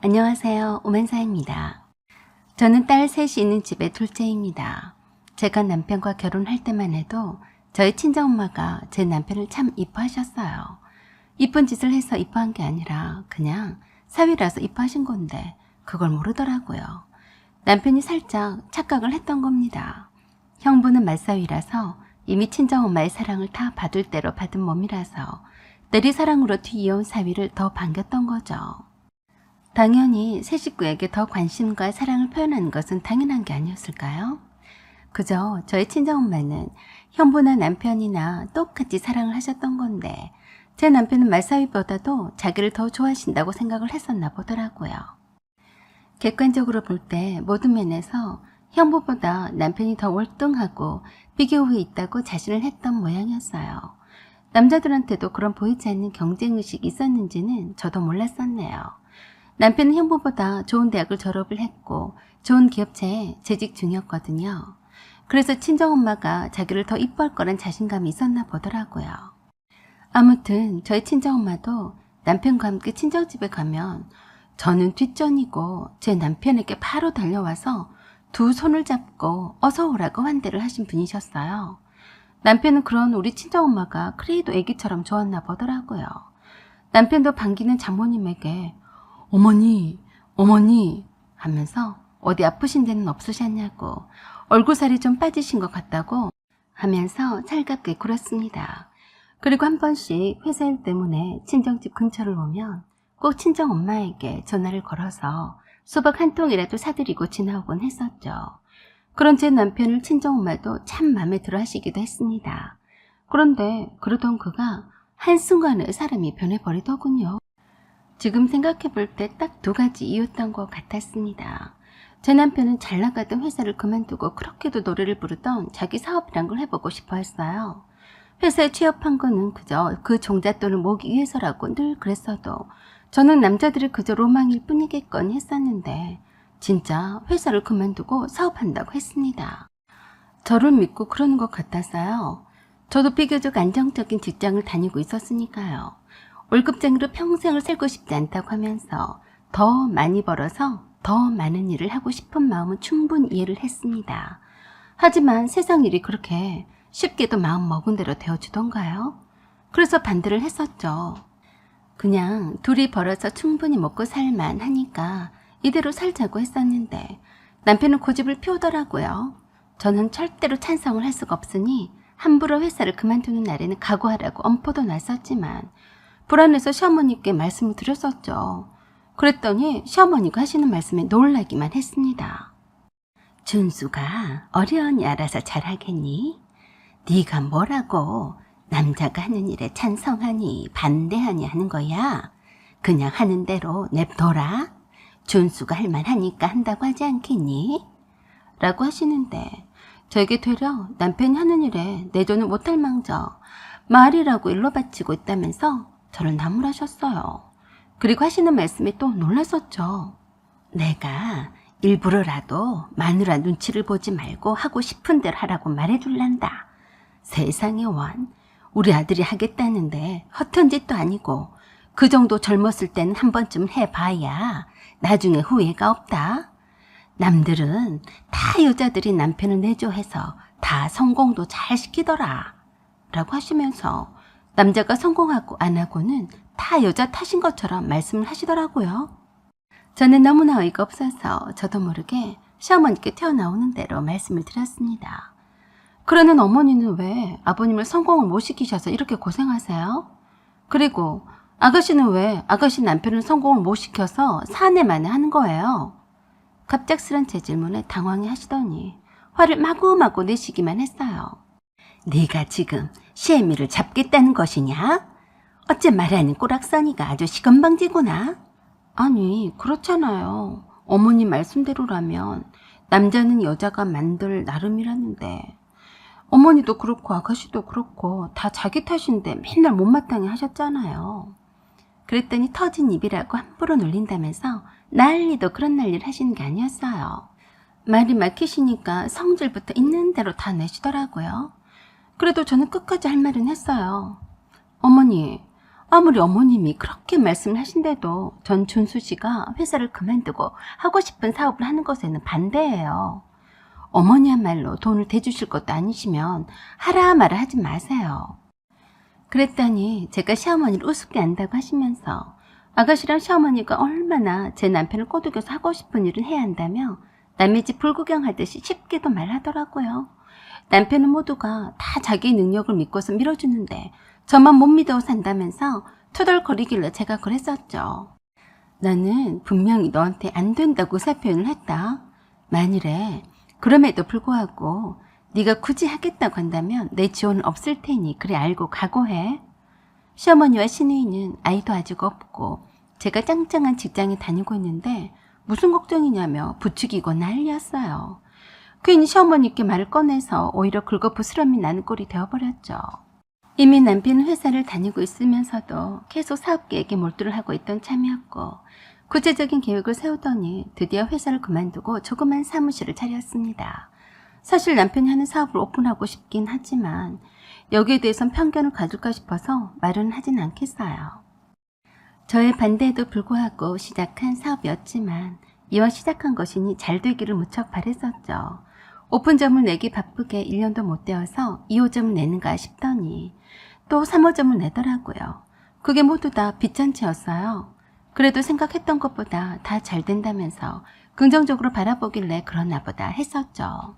안녕하세요. 오만사입니다. 저는 딸 셋이 있는 집의 둘째입니다. 제가 남편과 결혼할 때만 해도 저희 친정엄마가 제 남편을 참 이뻐하셨어요. 이쁜 짓을 해서 이뻐한 게 아니라 그냥 사위라서 이뻐하신 건데 그걸 모르더라고요. 남편이 살짝 착각을 했던 겁니다. 형부는 맞사위라서 이미 친정엄마의 사랑을 다 받을 대로 받은 몸이라서 내리사랑으로 뒤이어온 사위를 더 반겼던 거죠. 당연히 새 식구에게 더 관심과 사랑을 표현하는 것은 당연한 게 아니었을까요? 그저 저희 친정엄마는 형부나 남편이나 똑같이 사랑을 하셨던 건데 제 남편은 말사위보다도 자기를 더 좋아하신다고 생각을 했었나 보더라고요. 객관적으로 볼 때 모든 면에서 형부보다 남편이 더 월등하고 비교 후에 있다고 자신을 했던 모양이었어요. 남자들한테도 그런 보이지 않는 경쟁의식이 있었는지는 저도 몰랐었네요. 남편은 형부보다 좋은 대학을 졸업을 했고 좋은 기업체에 재직 중이었거든요. 그래서 친정엄마가 자기를 더 이뻐할 거란 자신감이 있었나 보더라고요. 아무튼 저희 친정엄마도 남편과 함께 친정집에 가면 저는 뒷전이고 제 남편에게 바로 달려와서 두 손을 잡고 어서 오라고 환대를 하신 분이셨어요. 남편은 그런 우리 친정엄마가 그래도 애기처럼 좋았나 보더라고요. 남편도 반기는 장모님에게 어머니, 어머니 하면서 어디 아프신 데는 없으셨냐고 얼굴살이 좀 빠지신 것 같다고 하면서 살갑게 굴었습니다. 그리고 한 번씩 회사 일 때문에 친정집 근처를 오면 꼭 친정엄마에게 전화를 걸어서 수박 한 통이라도 사드리고 지나오곤 했었죠. 그런 제 남편을 친정엄마도 참 마음에 들어 하시기도 했습니다. 그런데 그러던 그가 한순간에 사람이 변해버리더군요. 지금 생각해 볼 때 딱 두 가지 이유였던 것 같았습니다. 제 남편은 잘 나가던 회사를 그만두고 그렇게도 노래를 부르던 자기 사업이란 걸 해보고 싶어 했어요. 회사에 취업한 거는 그저 그 종잣돈을 모으기 위해서라고 늘 그랬어도 저는 남자들이 그저 로망일 뿐이겠거니 했었는데 진짜 회사를 그만두고 사업한다고 했습니다. 저를 믿고 그러는 것 같았어요. 저도 비교적 안정적인 직장을 다니고 있었으니까요. 월급쟁이로 평생을 살고 싶지 않다고 하면서 더 많이 벌어서 더 많은 일을 하고 싶은 마음은 충분히 이해를 했습니다. 하지만 세상 일이 그렇게 쉽게도 마음 먹은 대로 되어주던가요? 그래서 반대를 했었죠. 그냥 둘이 벌어서 충분히 먹고 살만 하니까 이대로 살자고 했었는데 남편은 고집을 피우더라고요. 저는 절대로 찬성을 할 수가 없으니 함부로 회사를 그만두는 날에는 각오하라고 엄포도 놨었지만 불안해서 시어머니께 말씀을 드렸었죠. 그랬더니 시어머니가 하시는 말씀에 놀라기만 했습니다. 준수가 어려우니 알아서 잘하겠니? 네가 뭐라고 남자가 하는 일에 찬성하니 반대하니 하는 거야? 그냥 하는 대로 냅둬라. 준수가 할 만하니까 한다고 하지 않겠니? 라고 하시는데 저에게 되려 남편이 하는 일에 내조는 못할 망정 말이라고 일로 바치고 있다면서 저를 나무라셨어요. 그리고 하시는 말씀에 또 놀랐었죠. 내가 일부러라도 마누라 눈치를 보지 말고 하고 싶은 대로 하라고 말해줄란다. 세상에 원, 우리 아들이 하겠다는데 허튼 짓도 아니고 그 정도 젊었을 때는 한 번쯤 해봐야 나중에 후회가 없다. 남들은 다 여자들이 남편을 내조해서 다 성공도 잘 시키더라. 라고 하시면서 남자가 성공하고 안 하고는 다 여자 탓인 것처럼 말씀을 하시더라고요. 저는 너무나 어이가 없어서 저도 모르게 시어머니께 튀어나오는 대로 말씀을 드렸습니다. 그러는 어머니는 왜 아버님을 성공을 못 시키셔서 이렇게 고생하세요? 그리고 아가씨는 왜 아가씨 남편을 성공을 못 시켜서 사내만에 하는 거예요? 갑작스런 제 질문에 당황해 하시더니 화를 마구마구 내시기만 했어요. 네가 지금 시애미를 잡겠다는 것이냐? 어째 말하는 꼬락서니가 아주 시건방지구나. 아니 그렇잖아요. 어머님 말씀대로라면 남자는 여자가 만들 나름이라는데 어머니도 그렇고 아가씨도 그렇고 다 자기 탓인데 맨날 못마땅해 하셨잖아요. 그랬더니 터진 입이라고 함부로 놀린다면서 난리도 그런 난리를 하시는 게 아니었어요. 말이 막히시니까 성질부터 있는 대로 다 내시더라고요. 그래도 저는 끝까지 할 말은 했어요. 어머니, 아무리 어머님이 그렇게 말씀을 하신데도 전 준수 씨가 회사를 그만두고 하고 싶은 사업을 하는 것에는 반대예요. 어머니야말로 돈을 대주실 것도 아니시면 하라 마라 하지 마세요. 그랬더니 제가 시어머니를 우습게 안다고 하시면서 아가씨랑 시어머니가 얼마나 제 남편을 꼬드겨서 하고 싶은 일은 해야 한다며 남의 집 불구경하듯이 쉽게도 말하더라고요. 남편은 모두가 다 자기 능력을 믿고서 밀어주는데 저만 못 믿어 산다면서 투덜거리길래 제가 그랬었죠. 나는 분명히 너한테 안 된다고 의사표현을 했다. 만일에 그럼에도 불구하고 네가 굳이 하겠다고 한다면 내 지원은 없을 테니 그래 알고 각오해. 시어머니와 시누이는 아이도 아직 없고 제가 짱짱한 직장에 다니고 있는데 무슨 걱정이냐며 부추기고 난리였어요. 괜히 시어머니께 말을 꺼내서 오히려 긁어부스럼이 나는 꼴이 되어버렸죠. 이미 남편은 회사를 다니고 있으면서도 계속 사업 계획에 몰두를 하고 있던 참이었고 구체적인 계획을 세우더니 드디어 회사를 그만두고 조그만 사무실을 차렸습니다. 사실 남편이 하는 사업을 오픈하고 싶긴 하지만 여기에 대해선 편견을 가질까 싶어서 말은 하진 않겠어요. 저의 반대에도 불구하고 시작한 사업이었지만 이왕 시작한 것이니 잘 되기를 무척 바랬었죠. 오픈점을 내기 바쁘게 1년도 못 되어서 2호점을 내는가 싶더니 또 3호점을 내더라고요. 그게 모두 다 빚잔치였어요. 그래도 생각했던 것보다 다 잘 된다면서 긍정적으로 바라보길래 그러나 보다 했었죠.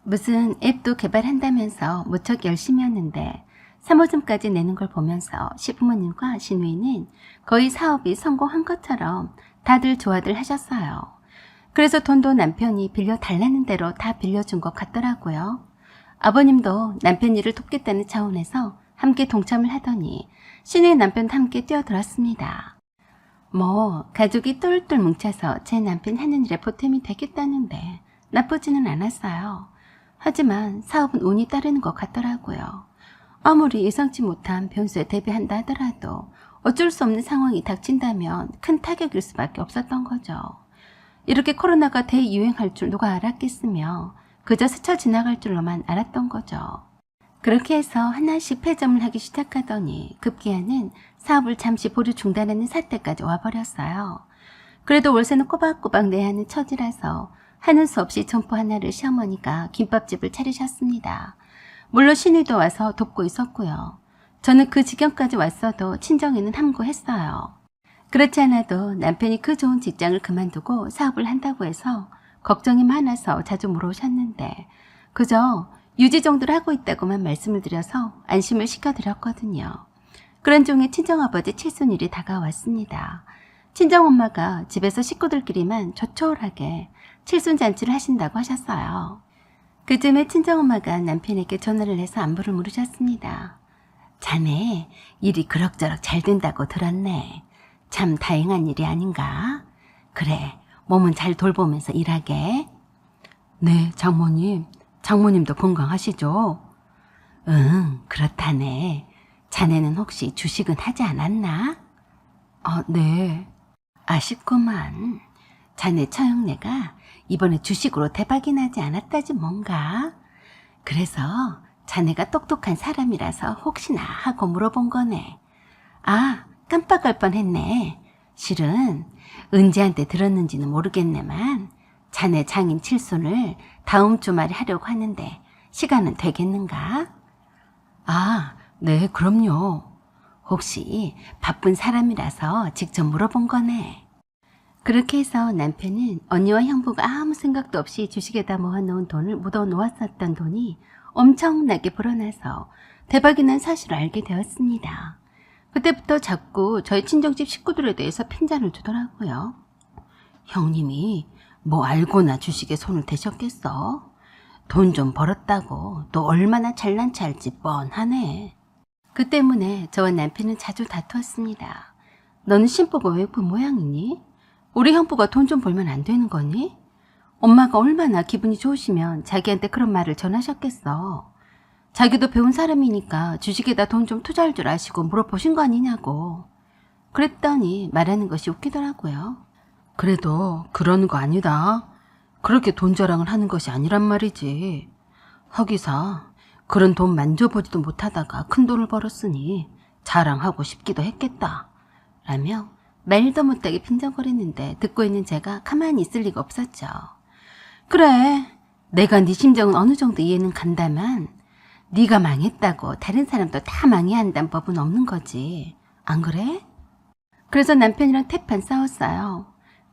무슨 앱도 개발한다면서 무척 열심히 했는데 3호점까지 내는 걸 보면서 시부모님과 시누이는 거의 사업이 성공한 것처럼 다들 좋아들 하셨어요. 그래서 돈도 남편이 빌려달라는 대로 다 빌려준 것 같더라고요. 아버님도 남편 일을 돕겠다는 차원에서 함께 동참을 하더니 시누이 남편도 함께 뛰어들었습니다. 가족이 똘똘 뭉쳐서 제 남편 하는 일에 보탬이 되겠다는데 나쁘지는 않았어요. 하지만 사업은 운이 따르는 것 같더라고요. 아무리 예상치 못한 변수에 대비한다 하더라도 어쩔 수 없는 상황이 닥친다면 큰 타격일 수밖에 없었던 거죠. 이렇게 코로나가 대유행할 줄 누가 알았겠으며 그저 스쳐 지나갈 줄로만 알았던 거죠. 그렇게 해서 하나씩 폐점을 하기 시작하더니 급기야는 사업을 잠시 보류 중단하는 사태까지 와버렸어요. 그래도 월세는 꼬박꼬박 내야 하는 처지라서 하는 수 없이 점포 하나를 시어머니가 김밥집을 차리셨습니다. 물론 시누이도 와서 돕고 있었고요. 저는 그 지경까지 왔어도 친정에는 함구했어요. 그렇지 않아도 남편이 그 좋은 직장을 그만두고 사업을 한다고 해서 걱정이 많아서 자주 물어오셨는데 그저 유지 정도를 하고 있다고만 말씀을 드려서 안심을 시켜드렸거든요. 그런 중에 친정아버지 칠순일이 다가왔습니다. 친정엄마가 집에서 식구들끼리만 조촐하게 칠순잔치를 하신다고 하셨어요. 그쯤에 친정엄마가 남편에게 전화를 해서 안부를 물으셨습니다. 자네 일이 그럭저럭 잘 된다고 들었네. 참 다행한 일이 아닌가? 그래, 몸은 잘 돌보면서 일하게. 네, 장모님. 장모님도 건강하시죠? 응, 그렇다네. 자네는 혹시 주식은 하지 않았나? 네. 아쉽구만. 자네 처형네가 이번에 주식으로 대박이 나지 않았다지 뭔가. 그래서 자네가 똑똑한 사람이라서 혹시나 하고 물어본 거네. 아, 깜빡할 뻔했네. 실은 은지한테 들었는지는 모르겠네만 자네 장인 칠순을 다음 주말에 하려고 하는데 시간은 되겠는가? 아, 네, 그럼요. 혹시 바쁜 사람이라서 직접 물어본 거네. 그렇게 해서 남편은 언니와 형부가 아무 생각도 없이 주식에다 모아놓은 돈을 묻어놓았었던 돈이 엄청나게 불어나서 대박이 난 사실을 알게 되었습니다. 그때부터 자꾸 저희 친정집 식구들에 대해서 핀잔을 주더라고요. 형님이 뭐 알고나 주식에 손을 대셨겠어? 돈 좀 벌었다고 또 얼마나 잘난 체 할지 뻔하네. 그 때문에 저와 남편은 자주 다투었습니다. 너는 신부가 왜 그 모양이니? 우리 형부가 돈 좀 벌면 안 되는 거니? 엄마가 얼마나 기분이 좋으시면 자기한테 그런 말을 전하셨겠어. 자기도 배운 사람이니까 주식에다 돈 좀 투자할 줄 아시고 물어보신 거 아니냐고. 그랬더니 말하는 것이 웃기더라고요. 그래도 그러는 거 아니다. 그렇게 돈 자랑을 하는 것이 아니란 말이지. 허기사 그런 돈 만져보지도 못하다가 큰 돈을 벌었으니 자랑하고 싶기도 했겠다. 라며 말도 못하게 빈정거리는데 듣고 있는 제가 가만히 있을 리가 없었죠. 그래, 내가 네 심정은 어느 정도 이해는 간다만 네가 망했다고 다른 사람도 다 망해야 한다는 법은 없는 거지. 안 그래? 그래서 남편이랑 태판 싸웠어요.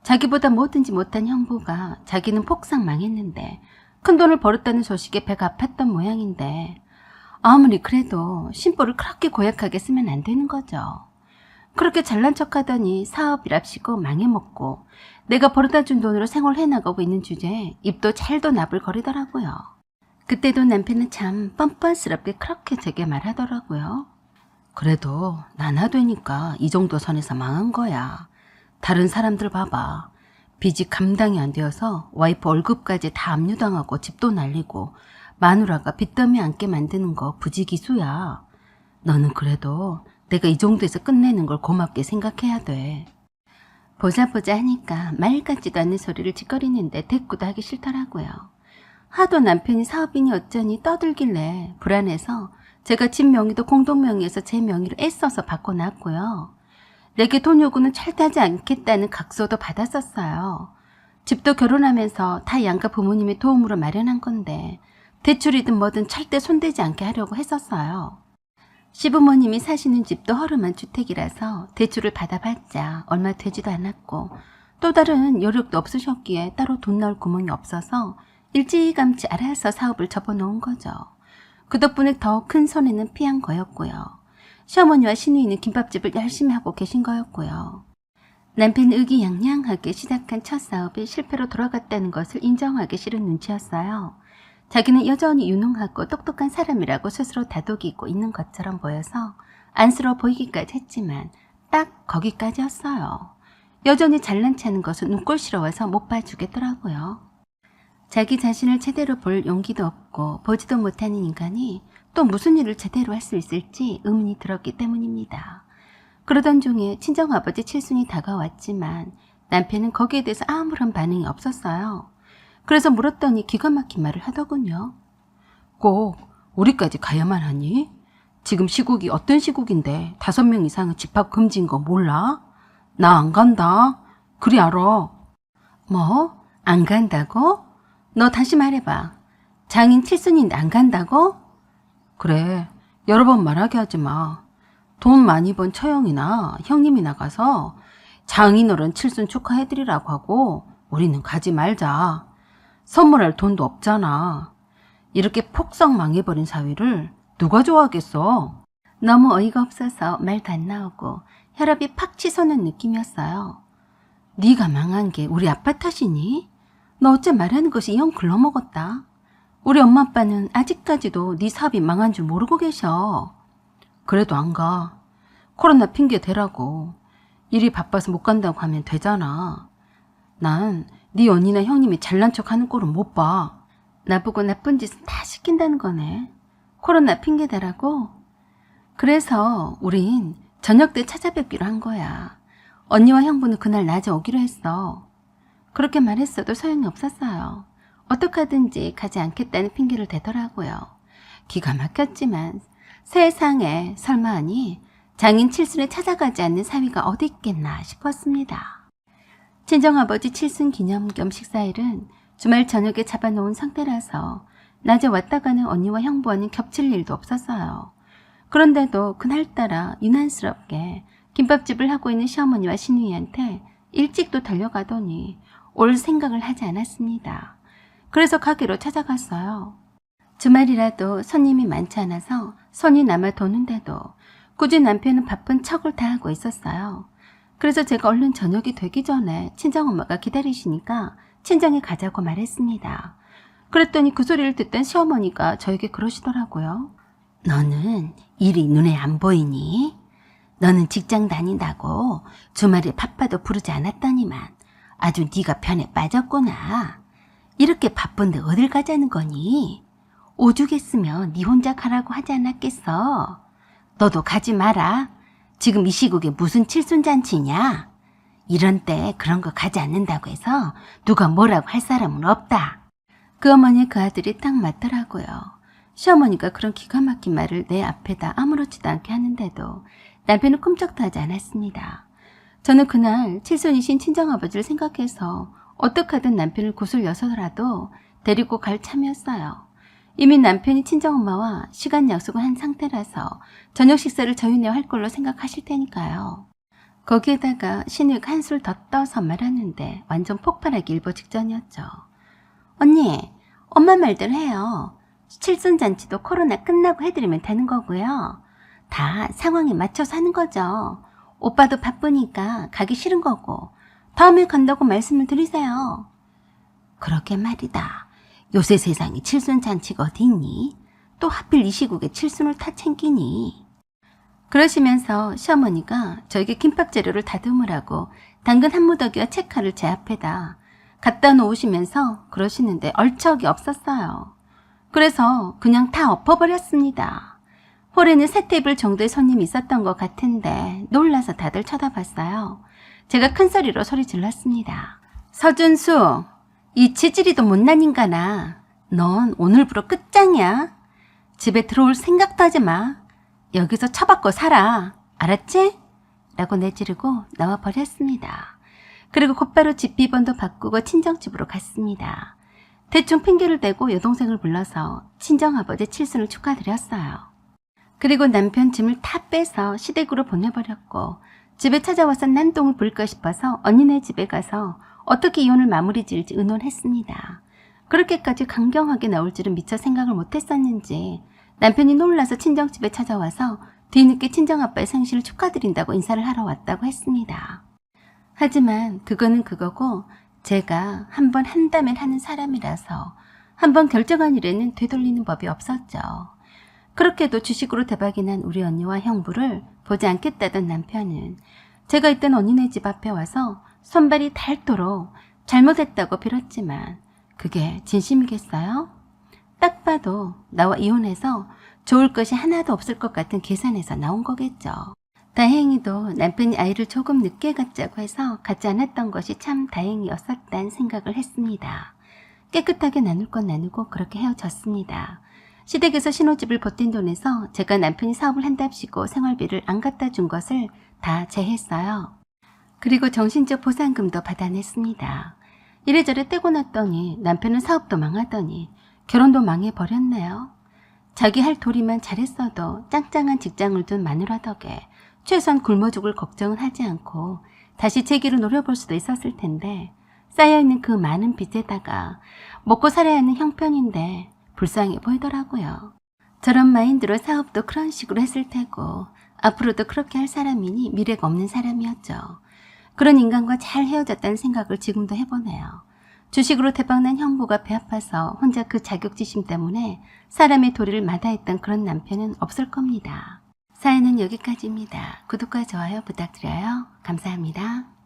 자기보다 뭐든지 못한 형부가 자기는 폭삭 망했는데 큰돈을 벌었다는 소식에 배가 아팠던 모양인데 아무리 그래도 심보를 그렇게 고약하게 쓰면 안 되는 거죠. 그렇게 잘난 척하더니 사업이랍시고 망해먹고 내가 벌어다 준 돈으로 생활을 해나가고 있는 주제에 입도 잘도 나불거리더라고요. 그때도 남편은 참 뻔뻔스럽게 그렇게 제게 말하더라고요. 그래도 나나 되니까 이 정도 선에서 망한 거야. 다른 사람들 봐봐. 빚이 감당이 안 되어서 와이프 월급까지 다 압류당하고 집도 날리고 마누라가 빚더미 안게 만드는 거 부지기수야. 너는 그래도 내가 이 정도에서 끝내는 걸 고맙게 생각해야 돼. 보자 하니까 말 같지도 않는 소리를 짓거리는데 대꾸도 하기 싫더라고요. 하도 남편이 사업이니 어쩌니 떠들길래 불안해서 제가 집 명의도 공동명의에서 제 명의로 애써서 바꿔놨고요. 내게 돈 요구는 절대 하지 않겠다는 각서도 받았었어요. 집도 결혼하면서 다 양가 부모님의 도움으로 마련한 건데 대출이든 뭐든 절대 손대지 않게 하려고 했었어요. 시부모님이 사시는 집도 허름한 주택이라서 대출을 받아봤자 얼마 되지도 않았고 또 다른 여력도 없으셨기에 따로 돈 넣을 구멍이 없어서 일찌감치 알아서 사업을 접어놓은 거죠. 그 덕분에 더 큰 손해는 피한 거였고요. 시어머니와 시누이는 김밥집을 열심히 하고 계신 거였고요. 남편 의기양양하게 시작한 첫 사업이 실패로 돌아갔다는 것을 인정하기 싫은 눈치였어요. 자기는 여전히 유능하고 똑똑한 사람이라고 스스로 다독이고 있는 것처럼 보여서 안쓰러워 보이기까지 했지만 딱 거기까지였어요. 여전히 잘난 체하는 것은 눈꼴시러워서 못 봐주겠더라고요. 자기 자신을 제대로 볼 용기도 없고 보지도 못하는 인간이 또 무슨 일을 제대로 할 수 있을지 의문이 들었기 때문입니다. 그러던 중에 친정아버지 칠순이 다가왔지만 남편은 거기에 대해서 아무런 반응이 없었어요. 그래서 물었더니 기가 막힌 말을 하더군요. 꼭 우리까지 가야만 하니? 지금 시국이 어떤 시국인데 5명 이상은 집합 금지인 거 몰라? 나 안 간다. 그리 알아. 뭐? 안 간다고? 너 다시 말해봐. 장인 칠순인데 안 간다고? 그래, 여러 번 말하게 하지 마. 돈 많이 번 처형이나 형님이나 가서 장인어른 칠순 축하해드리라고 하고 우리는 가지 말자. 선물할 돈도 없잖아. 이렇게 폭삭 망해버린 사위를 누가 좋아하겠어? 너무 어이가 없어서 말도 안 나오고 혈압이 팍 치솟는 느낌이었어요. 네가 망한 게 우리 아빠 탓이니? 너 어째 말하는 것이 영 글러먹었다. 우리 엄마 아빠는 아직까지도 네 사업이 망한 줄 모르고 계셔. 그래도 안 가. 코로나 핑계 대라고. 일이 바빠서 못 간다고 하면 되잖아. 난 네 언니나 형님이 잘난 척하는 꼴은 못 봐. 나보고 나쁜 짓은 다 시킨다는 거네. 코로나 핑계 대라고? 그래서 우린 저녁 때 찾아뵙기로 한 거야. 언니와 형부는 그날 낮에 오기로 했어. 그렇게 말했어도 소용이 없었어요. 어떡하든지 가지 않겠다는 핑계를 대더라고요. 기가 막혔지만 세상에 설마 하니 장인 칠순에 찾아가지 않는 사위가 어디 있겠나 싶었습니다. 친정아버지 칠순 기념 겸 식사일은 주말 저녁에 잡아놓은 상태라서 낮에 왔다 가는 언니와 형부와는 겹칠 일도 없었어요. 그런데도 그날따라 유난스럽게 김밥집을 하고 있는 시어머니와 시누이한테 일찍도 달려가더니 올 생각을 하지 않았습니다. 그래서 가게로 찾아갔어요. 주말이라도 손님이 많지 않아서 손이 남아 도는데도 굳이 남편은 바쁜 척을 다 하고 있었어요. 그래서 제가 얼른 저녁이 되기 전에 친정엄마가 기다리시니까 친정에 가자고 말했습니다. 그랬더니 그 소리를 듣던 시어머니가 저에게 그러시더라고요. 너는 일이 눈에 안 보이니? 너는 직장 다닌다고 주말에 바빠도 부르지 않았더니만 아주 네가 편에 빠졌구나. 이렇게 바쁜데 어딜 가자는 거니? 오죽했으면 네 혼자 가라고 하지 않았겠어. 너도 가지 마라. 지금 이 시국에 무슨 칠순잔치냐? 이런 때 그런 거 가지 않는다고 해서 누가 뭐라고 할 사람은 없다. 그 어머니 그 아들이 딱 맞더라고요. 시어머니가 그런 기가 막힌 말을 내 앞에다 아무렇지도 않게 하는데도 남편은 꿈쩍도 하지 않았습니다. 저는 그날 칠순이신 친정아버지를 생각해서 어떻게든 남편을 구슬려서라도 데리고 갈 참이었어요. 이미 남편이 친정엄마와 시간 약속을 한 상태라서 저녁 식사를 저희네 할 걸로 생각하실 테니까요. 거기에다가 신우이가 한술 더 떠서 말하는데 완전 폭발하기 일보 직전이었죠. 언니, 엄마 말대로 해요. 칠순잔치도 코로나 끝나고 해드리면 되는 거고요. 다 상황에 맞춰서 하는 거죠. 오빠도 바쁘니까 가기 싫은 거고 다음에 간다고 말씀을 드리세요. 그러게 말이다. 요새 세상에 칠순잔치가 어디 있니? 또 하필 이 시국에 칠순을 다 챙기니? 그러시면서 시어머니가 저에게 김밥 재료를 다듬으라고 당근 한 무더기와 채칼을 제 앞에다 갖다 놓으시면서 그러시는데 얼척이 없었어요. 그래서 그냥 다 엎어버렸습니다. 홀에는 3테이블 정도의 손님이 있었던 것 같은데 놀라서 다들 쳐다봤어요. 제가 큰 소리로 소리 질렀습니다. 서준수, 이 치질이도 못난 인간아. 넌 오늘부로 끝장이야. 집에 들어올 생각도 하지 마. 여기서 처박고 살아. 알았지? 라고 내지르고 나와 버렸습니다. 그리고 곧바로 집 비번도 바꾸고 친정집으로 갔습니다. 대충 핑계를 대고 여동생을 불러서 친정아버지 칠순을 축하드렸어요. 그리고 남편 짐을 다 빼서 시댁으로 보내버렸고 집에 찾아와서 난동을 부릴까 싶어서 언니네 집에 가서 어떻게 이혼을 마무리 지을지 의논했습니다. 그렇게까지 강경하게 나올 줄은 미처 생각을 못했었는지 남편이 놀라서 친정집에 찾아와서 뒤늦게 친정아빠의 생신을 축하드린다고 인사를 하러 왔다고 했습니다. 하지만 그거는 그거고 제가 한번 한다면 하는 사람이라서 한번 결정한 일에는 되돌리는 법이 없었죠. 그렇게도 주식으로 대박이 난 우리 언니와 형부를 보지 않겠다던 남편은 제가 있던 언니네 집 앞에 와서 손발이 닳도록 잘못했다고 빌었지만 그게 진심이겠어요? 딱 봐도 나와 이혼해서 좋을 것이 하나도 없을 것 같은 계산에서 나온 거겠죠. 다행히도 남편이 아이를 조금 늦게 갖자고 해서 갖지 않았던 것이 참 다행이었었다는 생각을 했습니다. 깨끗하게 나눌 건 나누고 그렇게 헤어졌습니다. 시댁에서 신혼집을 버틴 돈에서 제가 남편이 사업을 한답시고 생활비를 안 갖다 준 것을 다 제했어요. 그리고 정신적 보상금도 받아냈습니다. 이래저래 떼고 났더니 남편은 사업도 망하더니 결혼도 망해버렸네요. 자기 할 도리만 잘했어도 짱짱한 직장을 둔 마누라 덕에 최소한 굶어 죽을 걱정은 하지 않고 다시 재기를 노려볼 수도 있었을 텐데 쌓여있는 그 많은 빚에다가 먹고 살아야 하는 형편인데 불쌍해 보이더라고요. 저런 마인드로 사업도 그런 식으로 했을 테고 앞으로도 그렇게 할 사람이니 미래가 없는 사람이었죠. 그런 인간과 잘 헤어졌다는 생각을 지금도 해보네요. 주식으로 대박난 형부가 배 아파서 혼자 그 자격지심 때문에 사람의 도리를 마다했던 그런 남편은 없을 겁니다. 사연은 여기까지입니다. 구독과 좋아요 부탁드려요. 감사합니다.